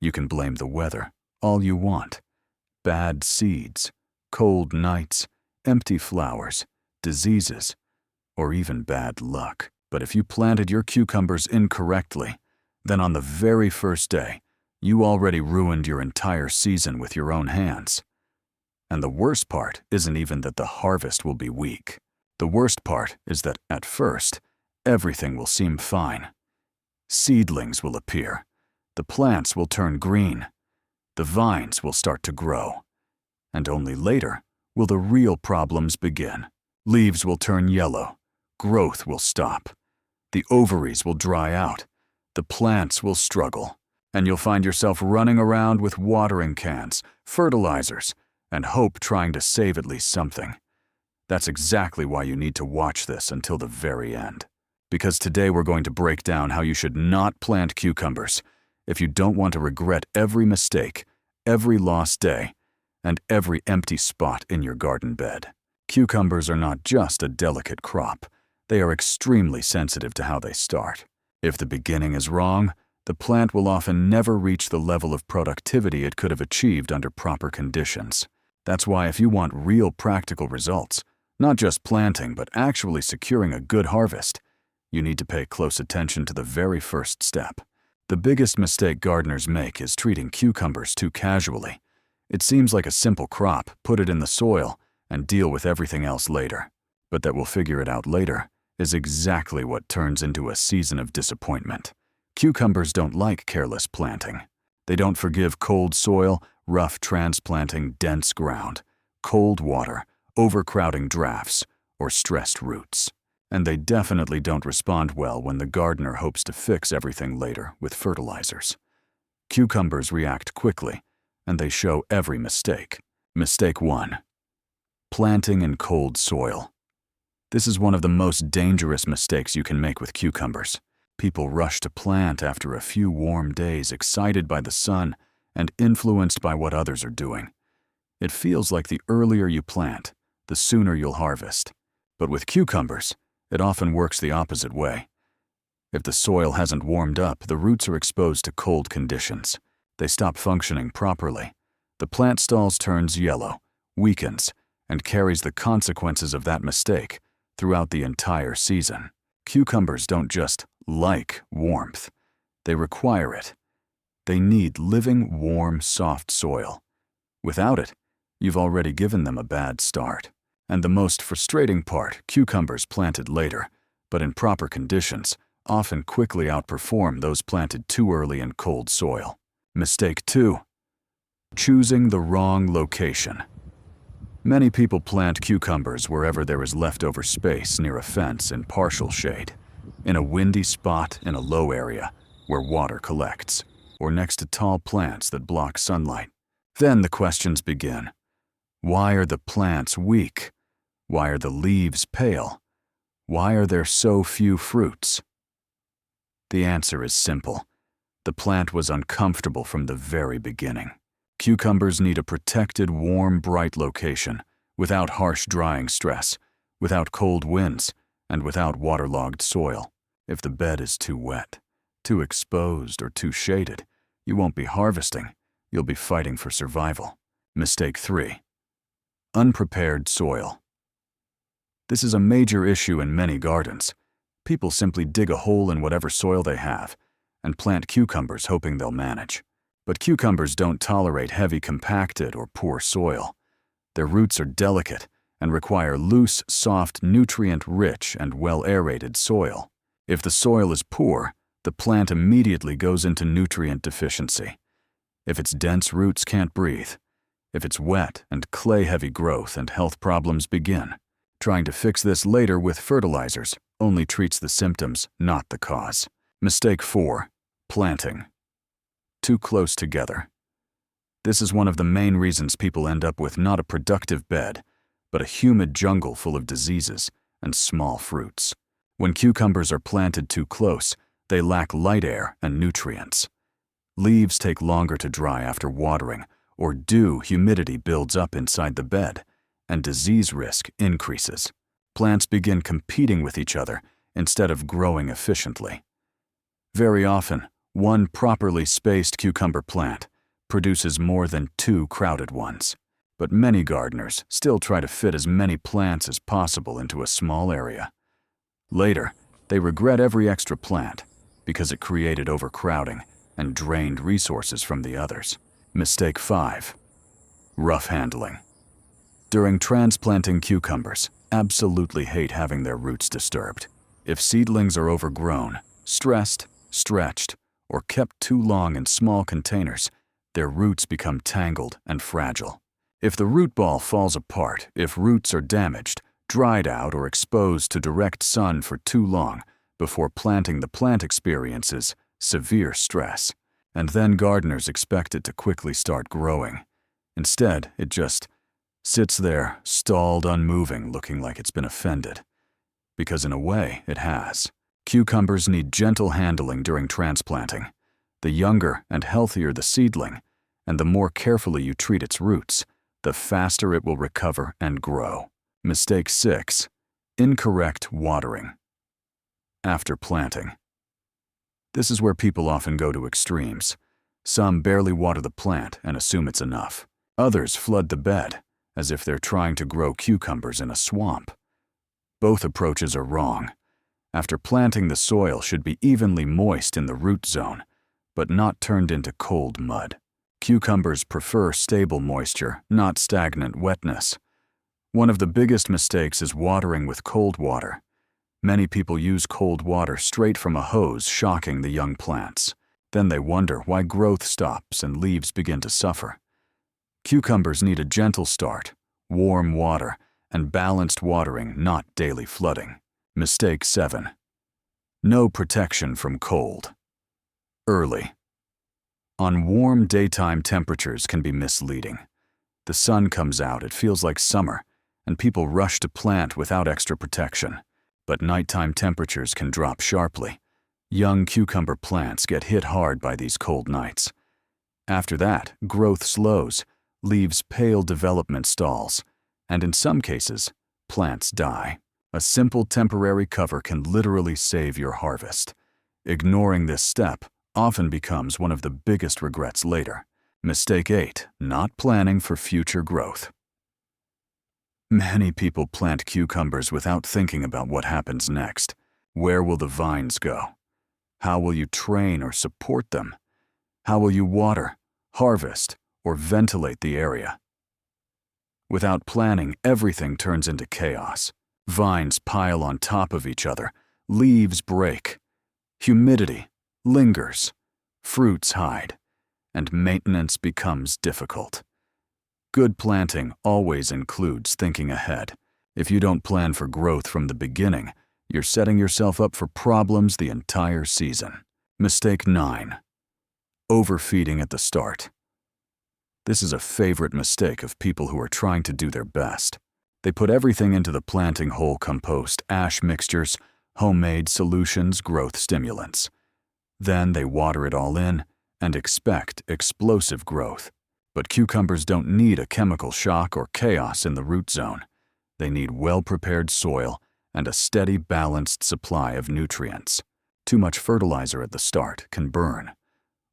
You can blame the weather all you want. Bad seeds, cold nights, empty flowers, diseases, or even bad luck. But if you planted your cucumbers incorrectly, then on the very first day, you already ruined your entire season with your own hands. And the worst part isn't even that the harvest will be weak. The worst part is that at first, everything will seem fine. Seedlings will appear. The plants will turn green. The vines will start to grow. And only later will the real problems begin. Leaves will turn yellow. Growth will stop. The ovaries will dry out. The plants will struggle. And you'll find yourself running around with watering cans, fertilizers, and hope trying to save at least something. That's exactly why you need to watch this until the very end. Because today we're going to break down how you should not plant cucumbers if you don't want to regret every mistake, every lost day, and every empty spot in your garden bed. Cucumbers are not just a delicate crop. They are extremely sensitive to how they start. If the beginning is wrong, the plant will often never reach the level of productivity it could have achieved under proper conditions. That's why if you want real practical results, not just planting but actually securing a good harvest, you need to pay close attention to the very first step. The biggest mistake gardeners make is treating cucumbers too casually. It seems like a simple crop, put it in the soil, and deal with everything else later. But that we'll figure it out later is exactly what turns into a season of disappointment. Cucumbers don't like careless planting. They don't forgive cold soil, rough transplanting, dense ground, cold water, overcrowding drafts, or stressed roots. And they definitely don't respond well when the gardener hopes to fix everything later with fertilizers. Cucumbers react quickly, and they show every mistake. Mistake 1. Planting in cold soil. This is one of the most dangerous mistakes you can make with cucumbers. People rush to plant after a few warm days, excited by the sun and influenced by what others are doing. It feels like the earlier you plant, the sooner you'll harvest. But with cucumbers, it often works the opposite way. If the soil hasn't warmed up, the roots are exposed to cold conditions. They stop functioning properly. The plant stalk turns yellow, weakens, and carries the consequences of that mistake throughout the entire season. Cucumbers don't just like warmth. They require it. They need living, warm, soft soil. Without it, you've already given them a bad start. And the most frustrating part, cucumbers planted later, but in proper conditions, often quickly outperform those planted too early in cold soil. Mistake 2. Choosing the wrong location. Many people plant cucumbers wherever there is leftover space near a fence in partial shade, in a windy spot in a low area where water collects, or next to tall plants that block sunlight. Then the questions begin. Why are the plants weak? Why are the leaves pale? Why are there so few fruits? The answer is simple. The plant was uncomfortable from the very beginning. Cucumbers need a protected, warm, bright location, without harsh drying stress, without cold winds, and without waterlogged soil. If the bed is too wet, too exposed, or too shaded, you won't be harvesting. You'll be fighting for survival. Mistake 3. Unprepared soil. This is a major issue in many gardens. People simply dig a hole in whatever soil they have and plant cucumbers hoping they'll manage. But cucumbers don't tolerate heavy, compacted, or poor soil. Their roots are delicate and require loose, soft, nutrient-rich, and well-aerated soil. If the soil is poor, the plant immediately goes into nutrient deficiency. If its dense roots can't breathe, if it's wet and clay-heavy growth and health problems begin. Trying to fix this later with fertilizers only treats the symptoms, not the cause. Mistake 4. Planting too close together. This is one of the main reasons people end up with not a productive bed, but a humid jungle full of diseases and small fruits. When cucumbers are planted too close, they lack light air and nutrients. Leaves take longer to dry after watering, or humidity builds up inside the bed, and disease risk increases. Plants begin competing with each other instead of growing efficiently. Very often, One properly spaced cucumber plant produces more than 2 crowded ones. But many gardeners still try to fit as many plants as possible into a small area. Later, they regret every extra plant because it created overcrowding and drained resources from the others. Mistake 5. Rough handling. During transplanting, cucumbers absolutely hate having their roots disturbed. If seedlings are overgrown, stressed, stretched, or kept too long in small containers, their roots become tangled and fragile. If the root ball falls apart, if roots are damaged, dried out, or exposed to direct sun for too long before planting, the plant experiences severe stress. And then gardeners expect it to quickly start growing. Instead, it just sits there, stalled, unmoving, looking like it's been offended. Because in a way, it has. Cucumbers need gentle handling during transplanting. The younger and healthier the seedling, and the more carefully you treat its roots, the faster it will recover and grow. Mistake 6. Incorrect watering. After planting. This is where people often go to extremes. Some barely water the plant and assume it's enough. Others flood the bed, as if they're trying to grow cucumbers in a swamp. Both approaches are wrong. After planting, the soil should be evenly moist in the root zone, but not turned into cold mud. Cucumbers prefer stable moisture, not stagnant wetness. One of the biggest mistakes is watering with cold water. Many people use cold water straight from a hose, shocking the young plants. Then they wonder why growth stops and leaves begin to suffer. Cucumbers need a gentle start, warm water, and balanced watering, not daily flooding. Mistake 7. No protection from cold. Early. On warm daytime, temperatures can be misleading. The sun comes out, it feels like summer, and people rush to plant without extra protection. But nighttime temperatures can drop sharply. Young cucumber plants get hit hard by these cold nights. After that, growth slows, leaves pale, development stalls, and in some cases, plants die. A simple temporary cover can literally save your harvest. Ignoring this step often becomes one of the biggest regrets later. Mistake 8. Not planning for future growth. Many people plant cucumbers without thinking about what happens next. Where will the vines go? How will you train or support them? How will you water, harvest, or ventilate the area? Without planning, everything turns into chaos. Vines pile on top of each other, leaves break, humidity lingers, fruits hide, and maintenance becomes difficult. Good planting always includes thinking ahead. If you don't plan for growth from the beginning, you're setting yourself up for problems the entire season. Mistake 9. Overfeeding at the start. This is a favorite mistake of people who are trying to do their best. They put everything into the planting hole: compost, ash mixtures, homemade solutions, growth stimulants. Then they water it all in and expect explosive growth. But cucumbers don't need a chemical shock or chaos in the root zone. They need well-prepared soil and a steady, balanced supply of nutrients. Too much fertilizer at the start can burn.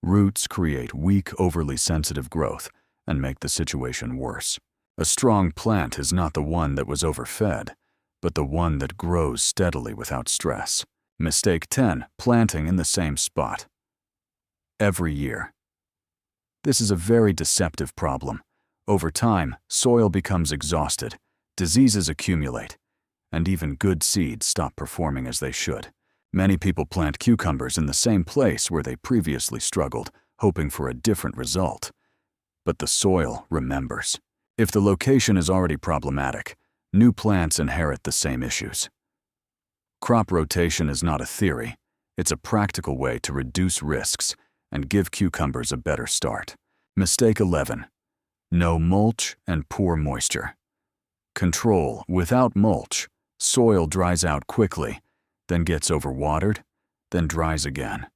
Roots create weak, overly sensitive growth and make the situation worse. A strong plant is not the one that was overfed, but the one that grows steadily without stress. Mistake 10. Planting in the same spot. Every year. This is a very deceptive problem. Over time, soil becomes exhausted, diseases accumulate, and even good seeds stop performing as they should. Many people plant cucumbers in the same place where they previously struggled, hoping for a different result. But the soil remembers. If the location is already problematic, new plants inherit the same issues. Crop rotation is not a theory. It's a practical way to reduce risks and give cucumbers a better start. Mistake 11. No mulch and poor moisture. Control. Without mulch, soil dries out quickly, then gets overwatered, then dries again.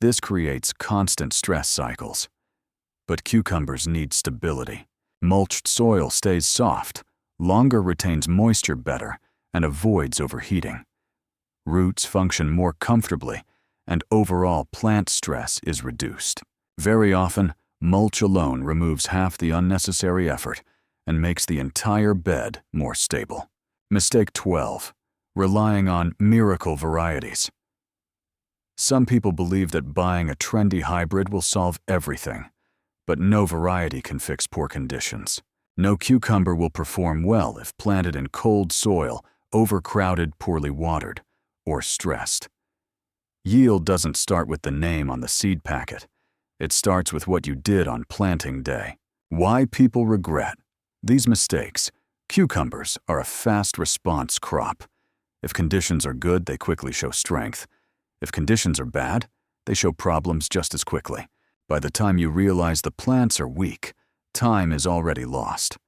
This creates constant stress cycles. But cucumbers need stability. Mulched soil stays soft, longer, retains moisture better, and avoids overheating. Roots function more comfortably, and overall plant stress is reduced. Very often, mulch alone removes half the unnecessary effort and makes the entire bed more stable. Mistake 12. Relying on miracle varieties. Some people believe that buying a trendy hybrid will solve everything, but no variety can fix poor conditions. No cucumber will perform well if planted in cold soil, overcrowded, poorly watered, or stressed. Yield doesn't start with the name on the seed packet. It starts with what you did on planting day. Why people regret. These mistakes. Cucumbers are a fast response crop. If conditions are good, they quickly show strength. If conditions are bad, they show problems just as quickly. By the time you realize the plants are weak, time is already lost.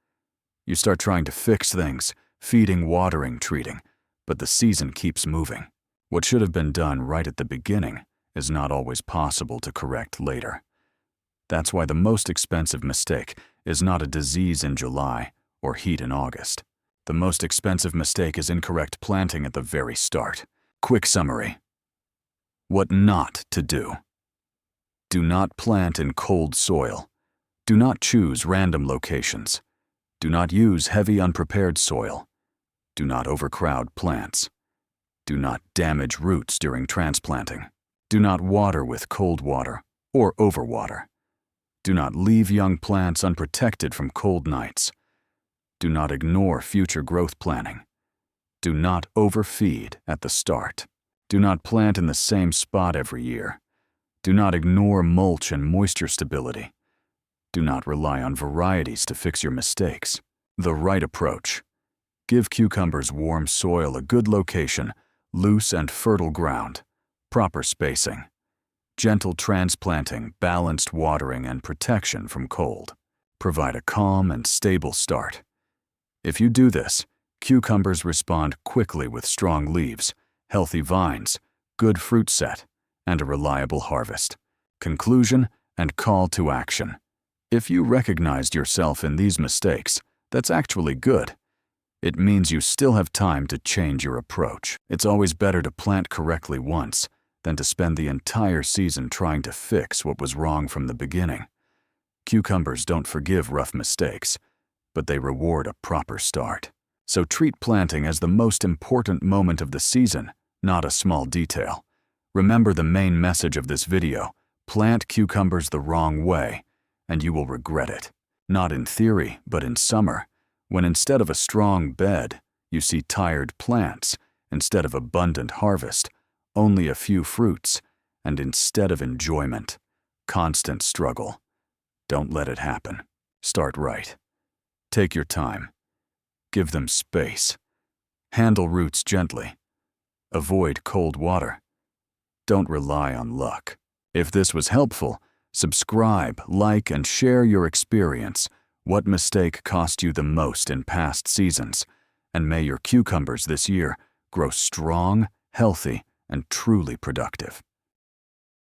You start trying to fix things, feeding, watering, treating, but the season keeps moving. What should have been done right at the beginning is not always possible to correct later. That's why the most expensive mistake is not a disease in July or heat in August. The most expensive mistake is incorrect planting at the very start. Quick summary. What not to do. Do not plant in cold soil. Do not choose random locations. Do not use heavy unprepared soil. Do not overcrowd plants. Do not damage roots during transplanting. Do not water with cold water or overwater. Do not leave young plants unprotected from cold nights. Do not ignore future growth planning. Do not overfeed at the start. Do not plant in the same spot every year. Do not ignore mulch and moisture stability. Do not rely on varieties to fix your mistakes. The right approach. Give cucumbers warm soil, a good location, loose and fertile ground, proper spacing, gentle transplanting, balanced watering, and protection from cold. Provide a calm and stable start. If you do this, cucumbers respond quickly with strong leaves, healthy vines, good fruit set, and a reliable harvest. Conclusion and call to action. If you recognized yourself in these mistakes, that's actually good. It means you still have time to change your approach. It's always better to plant correctly once than to spend the entire season trying to fix what was wrong from the beginning. Cucumbers don't forgive rough mistakes, but they reward a proper start. So treat planting as the most important moment of the season, not a small detail. Remember the main message of this video: plant cucumbers the wrong way, and you will regret it. Not in theory, but in summer, when instead of a strong bed, you see tired plants, instead of abundant harvest, only a few fruits, and instead of enjoyment, constant struggle. Don't let it happen. Start right. Take your time. Give them space. Handle roots gently. Avoid cold water. Don't rely on luck. If this was helpful, subscribe, like, and share your experience. What mistake cost you the most in past seasons? And may your cucumbers this year grow strong, healthy, and truly productive.